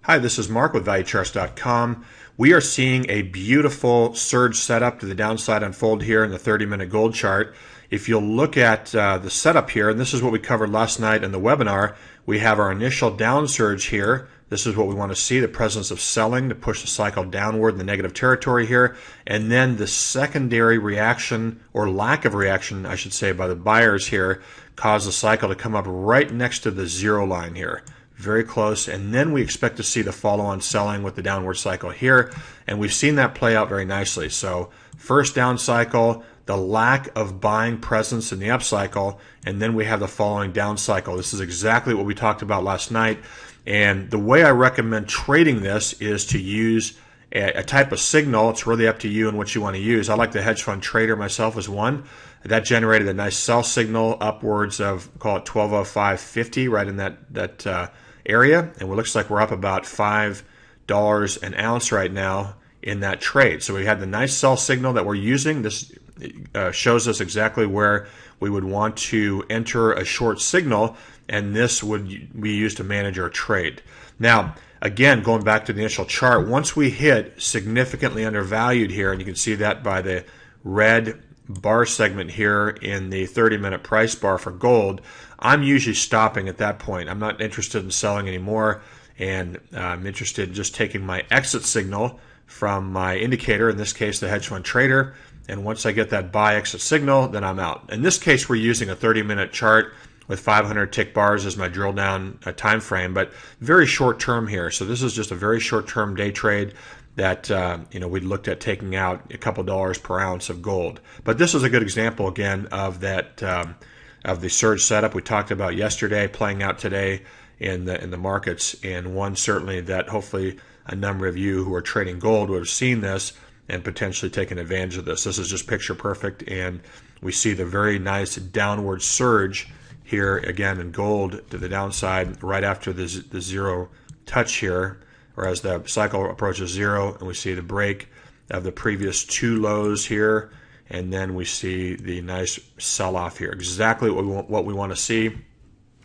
Hi, this is Mark with ValueCharts.com. We are seeing a beautiful surge setup to the downside unfold here in the 30-minute gold chart. If you'll look at the setup here, and this is what we covered last night in the webinar, we have our initial down surge here. This is what we want to see, the presence of selling to push the cycle downward in the negative territory here. And then the secondary reaction, or lack of reaction, I should say, by the buyers here, caused the cycle to come up right next to the zero line here. Very close, and then we expect to see the follow-on selling with the downward cycle here, and we've seen that play out very nicely. So first down cycle, the lack of buying presence in the up cycle, and then we have the following down cycle. This is exactly what we talked about last night, and the way I recommend trading this is to use a type of signal. It's really up to you and what you want to use. I like the hedge fund trader myself as one. That generated a nice sell signal upwards of, call it 1205.50, right in that area, and it looks like we're up about $5 an ounce right now in that trade. So we had the nice sell signal that we're using. This shows us exactly where we would want to enter a short signal, and this would be used to manage our trade. Now, again, going back to the initial chart, once we hit significantly undervalued here, and you can see that by the red bar segment here in the 30-minute price bar for gold, I'm usually stopping at that point. I'm not interested in selling anymore, and I'm interested in just taking my exit signal from my indicator, in this case the hedge fund trader, and once I get that buy exit signal, then I'm out. In this case, we're using a 30-minute chart with 500 tick bars as my drill down time frame, but very short term here. So this is just a very short term day trade that we looked at taking out a couple dollars per ounce of gold. But this is a good example again of that of the surge setup we talked about yesterday playing out today in the markets, and one certainly that hopefully a number of you who are trading gold would have seen this and potentially taken advantage of this. This is just picture perfect, and we see the very nice downward surge here again in gold to the downside right after the zero touch here, or as the cycle approaches zero, and we see the break of the previous two lows here, and then we see the nice sell-off here. Exactly what we want to see.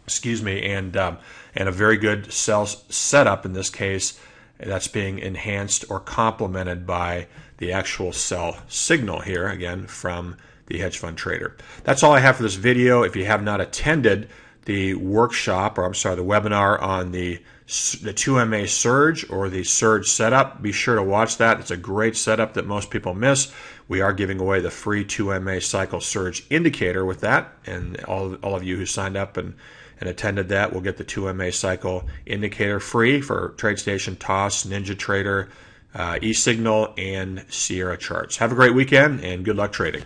Excuse me, and a very good sell setup in this case that's being enhanced or complemented by the actual sell signal here again from the hedge fund trader. That's all I have for this video. If you have not attended the workshop, or I'm sorry, the webinar on the 2MA surge or the surge setup, be sure to watch that. It's a great setup that most people miss. We are giving away the free 2MA cycle surge indicator with that, and all of you who signed up and attended that will get the 2MA cycle indicator free for TradeStation, TOS, NinjaTrader, eSignal, and Sierra charts. Have a great weekend and good luck trading.